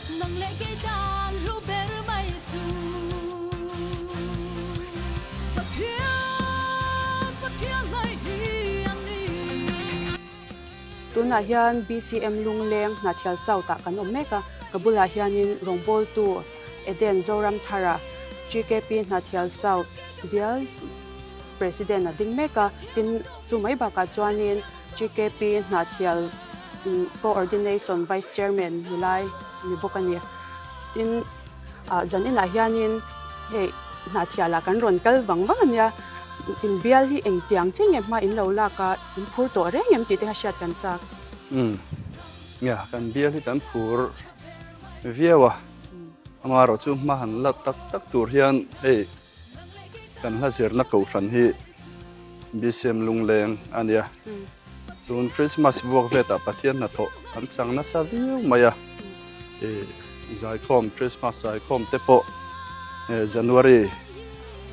Tuna hian BCM lungleng Hnahthial sau ta kan omeka kabula hianin rongbol tu eden zoram thara GKP Hnahthial sau Bial President na ding meka tin chumai baka chuanin GKP Hnahthial Coordination Vice Chairman Nilai Nibokani tin zanina hianin he Hnahthiala kan ron kal wangwang ania in Bial hi eng tiang ching em ma in lo la ka in phur to reng em ti te hasiat kan chak ya kan Bial hi kan phur viawa amaro chu ma han la tak tur hian hey kan la zirna ko ran hi BCM lungleng ania tun Christmas buak veta pathian na tho an changna sa viu maya Zaipawl Christmas Zaipawl te po January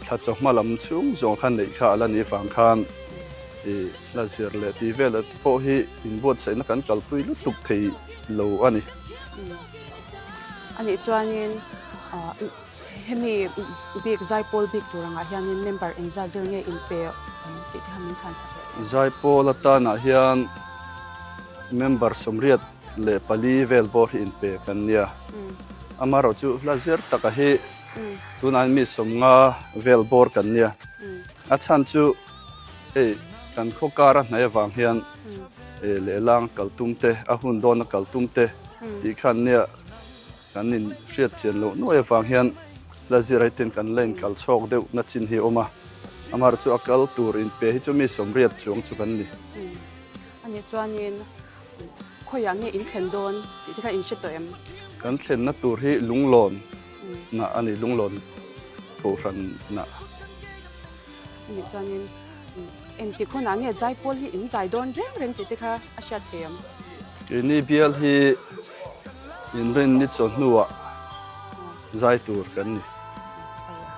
thachok malam chung zong khan nei kha ala ni fang khan la zir le ti vel po hi INBUATSAIHNA kan kalpui lu tuk thei lo ani chuanin hemi big Zaipawl big turanga hianin member engza dil nge inpe ti ti hamin chan sak Zaipawl atana hian member somriat le pali vel bor inpe kan nia amaro chu la zir taka hi tunan mi sawnga vel bor kan nia achan chu kan khokara hnai awang hian lelang kaltumte a hun don kaltumte ti khan nia kan in hriat chen lo no awang hian la zirai ten kan len kal chok deuh na chin hi oma amar chu akal tur in pe hi chu mi somriat chuang chu kan ni ani chuanin khoyang nge in thlen don ti kha in she to em kan thlen na tur hi lunglon na ani lunglon ko ran na ani chuanin enti khona nge Zaipawl hi in zai don reng ti kha asha them ini Bial hi in ren ni chon nuwa zai tur kan ni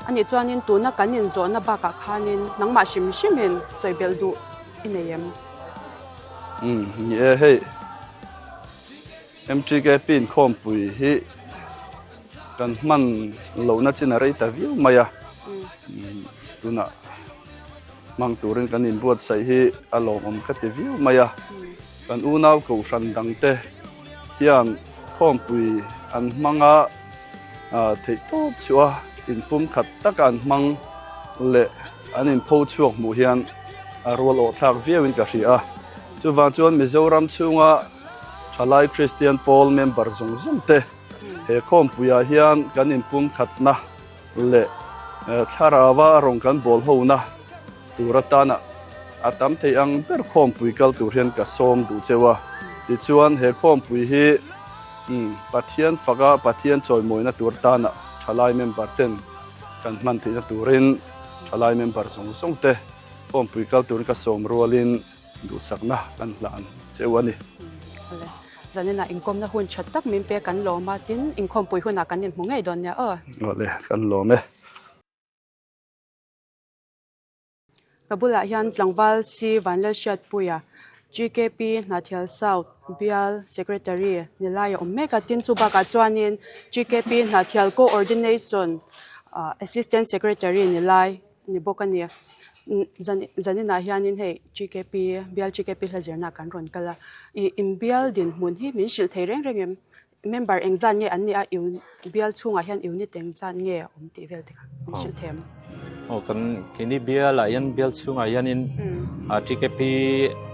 ani chuanin tuna kanin zona baka khanin nangma shimin soibel du inayem hey MTKP Inkhawmpui hi kan man lo na chin arei ta viu maya tuna mang turin kan INBUATSAIHNA hi alom ka te viu maya kan unaw ko ran dang te hian Inkhawmpui an manga thei top chua in pum khat takan mang le an in pho chuak mu hian rol o thak viewin ka ria chuwang chuan Mizoram chunga thalai Christian Paul member zong te he Inkhawmpuia hian kan in pum khatna le tharawa rong kan bol ho na turatana atam thei ang ber Inkhawmpui kal tur hian ka som du chewa ti chuan he Inkhawmpui hi pathian faga pathian choi moina turtana thalai member ten kan man thei na turin thalai member zong te Inkhawmpui kal tur ka som rualin du sakna kan hlan chewani zanina inkom na hun thattak min pe kan lo ma tin Inkhawmpui huna kan nin mungai don nya ole kan lo me kabula hian tlangwal si vanlal shat puya GKP Hnahthial South Bial Secretary Nilai Omeka tin chu baka chuanin GKP Hnahthial Coordination Assistant Secretary Nilai Nibokani zanina hianin he GKP Bial GKP la zirna kan ron kala in Bial din hmun hi min shil thei reng em member engzan nge an ni a Bial chunga hian unit engzan nge ti vel te min shil them kan kini Bial ayan Bial chunga hianin GKP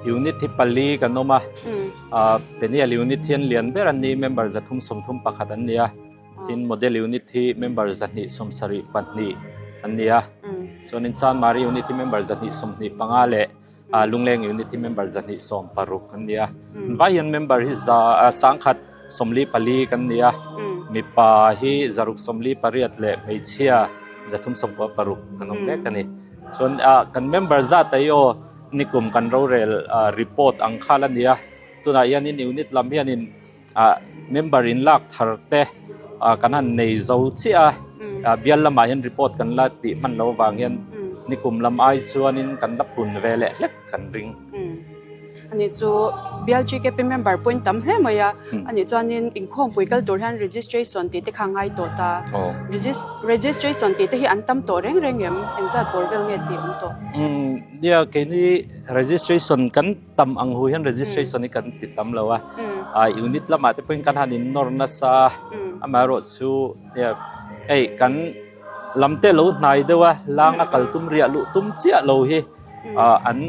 unit hi pali kan oma penial unit hian lian ber an ni member zathum somthum pakhat an nia tin model unit hi member zani somsari panni an nia so in chan mari unity member zani somni pangale lungleng unity member zani som paruk kania vayan member hi za sangkhat somli pali kania mi pa hi zaruk somli pariat le meichia zathum sompa paruk kanom le kani so kan member zat ayo nikum kan rorel report ang khalania tuna yanin unit lam yanin member in lak tharte kanan nei zo chia Bial lama hian report kan la ti man lo wang hian nikum lam ai chuanin kan la pun vele hlek kan ring อันนี้จูเบียลจีเกเป็น member point ตั้มเฮ้มายาอันนี้จวนนินอินคอมปุยกัลตัวหัน registration ตีเตขังไงตัวตา registration ตีเตที่อันตั้มตัวเร่งเอ็มเอ็นซัดบอร์เวลเงี้ยตีตัวเดี๋ยวแค่นี้ registration กันตั้มอังหูยัน registration นี่กันติดตั้มแล้ววะunit ละมาที่เป็นการหันอินนอร์นัสอามารถสู้เนี่ยกันลำเตลูนายเดียวล่างอักลตุมเรียลุตุมเจียลูฮีอัน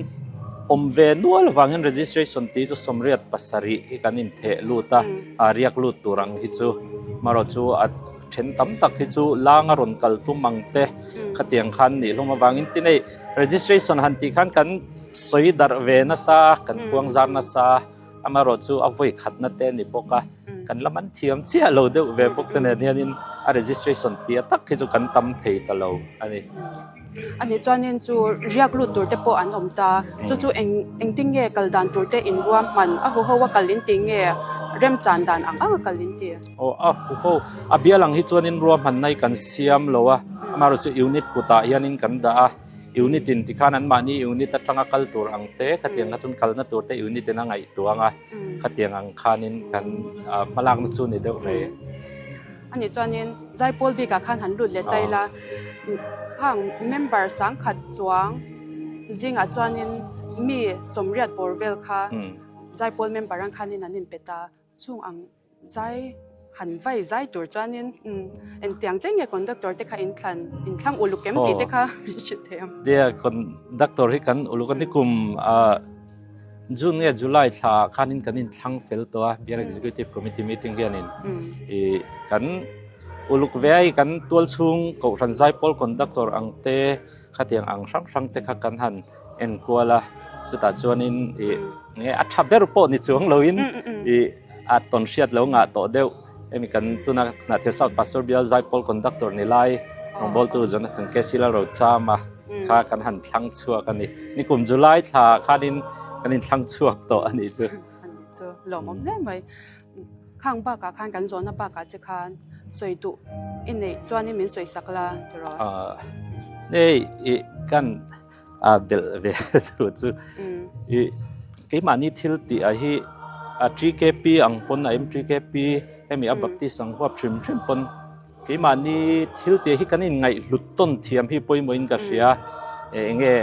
เวนัวฟังเงิน registration ตีจุสมเรียดภาษารีกันอินเทลูตาเรียกลูตุรังฮิจูมารจูอัดเช่นตั้มตักฮิจูล่างอรุณกัลตุมังเตขัดยังขันนี่ลงมาฟังอินที่ใน registration หันตีขันกันสวยดาร์เวนัสกันพวงซาร์นัสอามารจูอวัยขัดนัดเตนิปกะกันละมันเทียมเจียลูเดวเวปกเตเนียนินregistration ตีตักฮิจูกันตั้มเทตลาวอันนี้จวนนินจูเรียกลูตัวเตปอันอมตาจูเองติงเงกัลดันตัวเตอินรวมมันหัวกัลลินติงเงเริ่มจานดันกัลลินตีเบียลังฮิจวนินรวมมันในกันเสียมโลวะมารู้สึกยูนิตกุตายันินกันดายูนิตินที่ขานันมานี่ยูนิตตั้งกัลตัวอังเตขัดยังกัจจุนกัลนัตัวเตยูนิตนั่งไงตัวงะขัดยังอังขานินกันมาลังนัจจุนนี่เดียวเลยอันนี้จวนนินใจโพลบีกับขันหันหลุดเลยไตละข้าง member สังขัดจวงจริงจวนนินมีสมเรียดบอร์เวลค่ะใจโพล member รังคันนินนั่นนินเปตาช่วงอังใจหันไว้ใจตัวจวนนินเอ็นเตียงเจ้าเนี่ยคนดักตัวเด็กค่ะอินทังอุลุกเกมตีเด็กค่ะมีชิดเทียมเดี๋ยวคนดักตัวที่กันอุลุกันที่กลุ่มจูนเนี่ยจุลัยถ้าขันนินกันนินทังเฟลตัวเบียร์ executive committee meeting กันนินกันอุลุกเวียกันตัวชุงกับทันไซปอลคอนดักตอร์อังเตขัดยังอังช่างเตะกันหันเอ็นกัวละสุดท้ายชวนินเนี่ยอัฐเบรุปนิจวงเราอินอัดตอนเชียดแล้วงาต่อเดียวมีกันตัวนักเทศน์พาสตอร์เบียไซปอลคอนดักตอร์นี่ไล่น้องบอลตัวจนถึงแค่สิลาเราจ้ามาข้ากันหันทั้งชัวกันนี่กลุ่มจุลัยถ้าข้านินกันนินทั้งชัวต่ออันนี้จ้ะหล่อมันได้ไหมข้างปากข้างกันโซนปากจะข้างสวยดุอินเนจวนนี่มีสวยสักละตัวรอนี่กันเบลเวตัวจูกี่มันนี่ทิลตีฮีMTKP อังปนMTKPมีอับติสังควบชิมปนกี่มันนี่ทิลตีฮีกันนี่ไงหลุดต้นเทียมฮีป่วยมวยกันเสียเงี้ย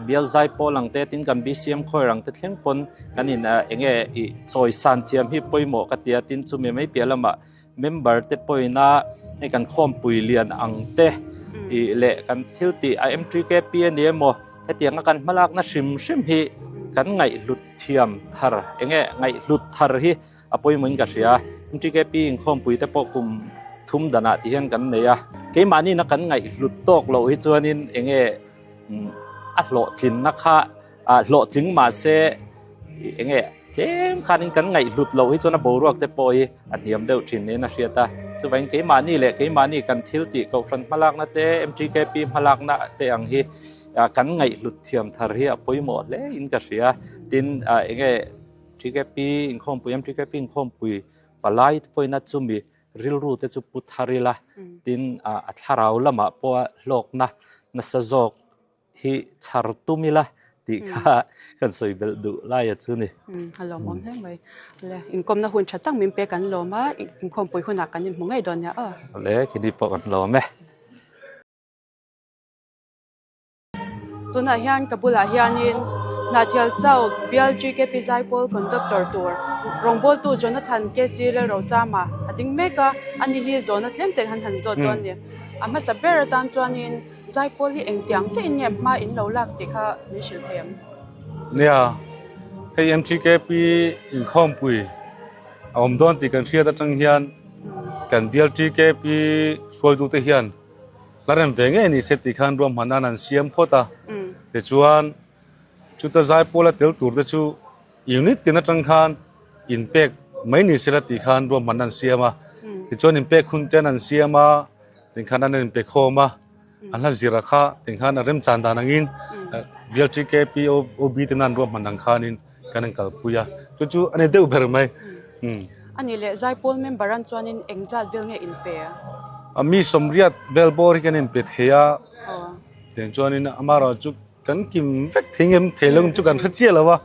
เบียลไซโปลังเตตินกันBCMคอยรังเตเทียงปนกันนี่เงี้ยซอยสันเทียมฮีป่วยหมอกติยตินซูมีไม่เปลี่ยนละมาmember เตปอยน่าในการข้อมปุยเลียนอังเตเละกันทิลตีMTKPเนี่ยโมให้เตียงกันมาลักน่าชิมฮีกันไงหลุดเทียมทาร์ไงหลุดทาร์ฮีอปอยเหมือนกันเสีย MTKP ข้อมปุยเตปกุมทุ่มดานาที่เห็นกันเนี่ยเกมานี่นักกันไงหลุดตกเราให้จวนินเงี้ยอัดโหลทิ้งนะคะโหลทิ้งมาเซ่เงี้ยเจ้าขันกันไงหลุดเราให้จวนบรัวแต่ปอยอันเดียมเดียวทิ้งเนี่ยนะเสียตาจะเป็นเกมานี่แหละเกมานี่กันทิลติกับฟันมาลักนะเต้ MTKP มาลักนะเต้อังฮีกันไงหลุดเทียมทารีปอยหมดเลยอินกัสเสียดินเงี้ย MTKP อินคอมปุย MTKP อินคอมปุยปลายปอยนัดจุมีริลรูเตจุพุทธารีละดินอัฐาราวละมาปอยโลกนะนัสจอกฮีชาร์ตุมิละที่ข้ากันสวยเบลดูไล่จุนี่ฮัลโหลมองได้ไหมเลยอินคอมนะหุ่นชัดตั้งมิมเปกันโลมาอินคอมปุยหุ่นหนักกันยังมองไงโดนเนี่ยเลยคิดดีปอกันโลไหมตัวน่ะฮิอันกับบุลาฮิอันินนาเทียลเซาเบียลจีเกปิไซโพลคอนดักตอร์ตัวรองบอลตัวจนทันเกซีเลเราจ้ามาดิ้งเมกะอันนี้ฮีโซนัดเล่มเต็งหันโซตัวเนี่ยอามาสับเบอร์ตันจวนนินใจโพลที่เอ็งเตียงเจนเนี่ยมาอินเราลักติค่ะมิชิลเทียมเนี่ยให้ MTKP อินคอมปุยอมดอนติกันเชียร์ตั้งเฮียนกันเดียล MTKP สวยดูเทียนแล้วเรื่องเป็นไงนี่เสติขันรวมหันนันเสียมพอตาแต่ชวนชุดตาใจโพลเตลตัวแต่ชูยูนิตตินัดตั้งขันอินเปกไม่นี่เสติขันรวมหันนันเสียมาแต่ชวนอินเปกคุณเจนันเสียมาถึงขนาดนั้นเป็นโคมาอันนั้นสิราคาถึงขนาดเริ่มจานดานังินเบียล MTKP โอบีตินันรวมมันดังขานินกันนั่งกับปุยะจู่ๆอันนี้เดือดเบอร์ไหมอันนี้เลยใจโพลเมมเบอร์รันจวนนินเอ็งจัดเวลเนี่ยอินเปียมีสมเรียดเบลบอร์กันอินเปียเทียถึงจวนนินอามาราจุกันกิมเวกทิ้งเอ็มเทลงจุกันทัดเจียแล้ววะ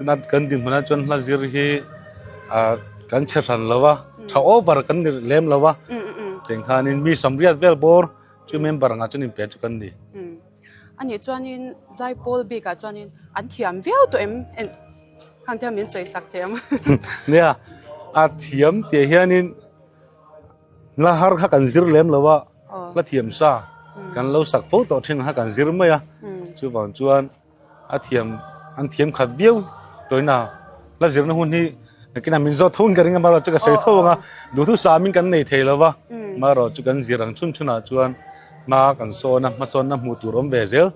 นัดกันดินมันจนละจิรฮีกันเชิญแล้ววะถ้าโอเวอร์กันเล่มแล้ววะแต่งขานินมีสำเร็จเวลบอร์ช่วยเมมเบอร์งาจนนินเปียจุกันดีอันนี้จวนนินใจโพลบีกับจวนนินอันเทียมเวียวตัวทางเทียมมินสวยสักเทียมเนี่ยเทียมเทียนินละหาร์กันจิรเล่มแล้ววะละเทียมซากันเราสักโฟโต้ทิ้งหากันจิรไหมช่วยบางจวนเทียมอันเทียมขัดเบี้ยวตัวน่ะละจิรนั่นหุ่นที่กินมินโซทุ่งกันงั้นมาเราจะกระเซ็ทุ่งอ่ะดูทุกสามินกันในเทแล้ววะมาเราจะกันจิรังชุนจวนมากันโซนะมาโซนน้ำมูตุรมเบเซล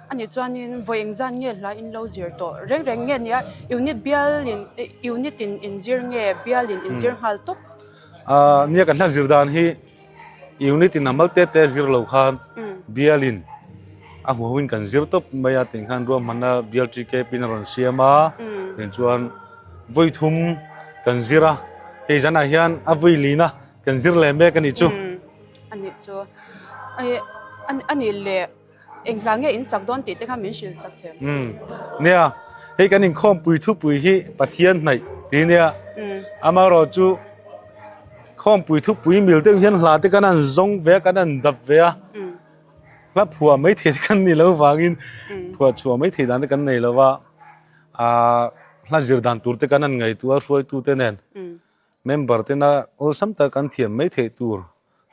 อันนี้จวนนินวัยยังเงี้ยละอินโลจิรโตเร่งเงี้ยเนี่ยยูนิตเบียลินยูนิตอินซิร์เงี้ยเบียลินอินซิร์ฮัลตุกเนี่ยกันทั้งจิรดานฮียูนิตอินน้ำมัลเตจิรเหล่าขันเบียลินหัววินกันจิรตุกไม่อยากติงขันรวมมันนะเบียลจีเคปินรอนเซียมาเห็นจวนวุ้ยทุ่มกันจิระเฮจันอาฮิอันวุ้ยลีนะกันจิรเลมเบกันอีจูอันนี้ชัวอันนี้เล่เองหลังเงี้ยอินสักโดนติดแต่ข้ามินชิลสักเถอะเนี่ยเฮกันอินข้อมปุยทุปุยฮีปะเทียนไหนทีเนี่ยอามารอจูข้อมปุยทุปุยมิลเตอร์เฮียนหลาดกันนั่นซงเวกันนั่นดับเวะแล้วผัวไม่เทกันนี่แล้วฟังอินผัวชัวไม่เทดันกันนี่แล้วว่าแล้วจิรดันตัวเตกันนั่นไงตัวช่วยตัวเตนันเมมเบอร์เตน่ะโอ้สัมตะกันเทียมไม่เทตัว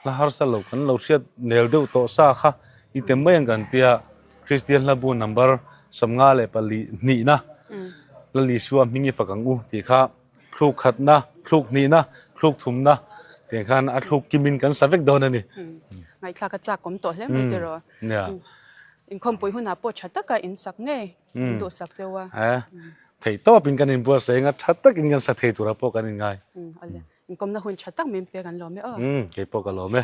แล้วฮาร์สัลกันเราเชียดเนลเดวโตซาค่ะอีเต็มไม่ยังกันเตียคริสเตียนละบูนัมเบอร์สมงาเลปลีนี่นะแล้วลิชัวมิงิฟักังอูตีค่ะคลุกขัดนะคลุกนี่นะคลุกทุ่มนะแต่ขันอัดคลุกกิมินกันสักเวกโดนนี่ไงคลากระจากกลมตัวเลยไม่เจอเนี่ยอินคอมปุยหุ่นอาปวดชัดตะกันอินสักไงดูสักเจ้าวะเทโต้เป็นกันอินบัวเสงชัดตะกินกันสักเทตุระโปกันยังไงอะไรอินคอมน่ะหุ่นชัดตะมินเปียกันหรอไม่เก็บโปกันหรอไม่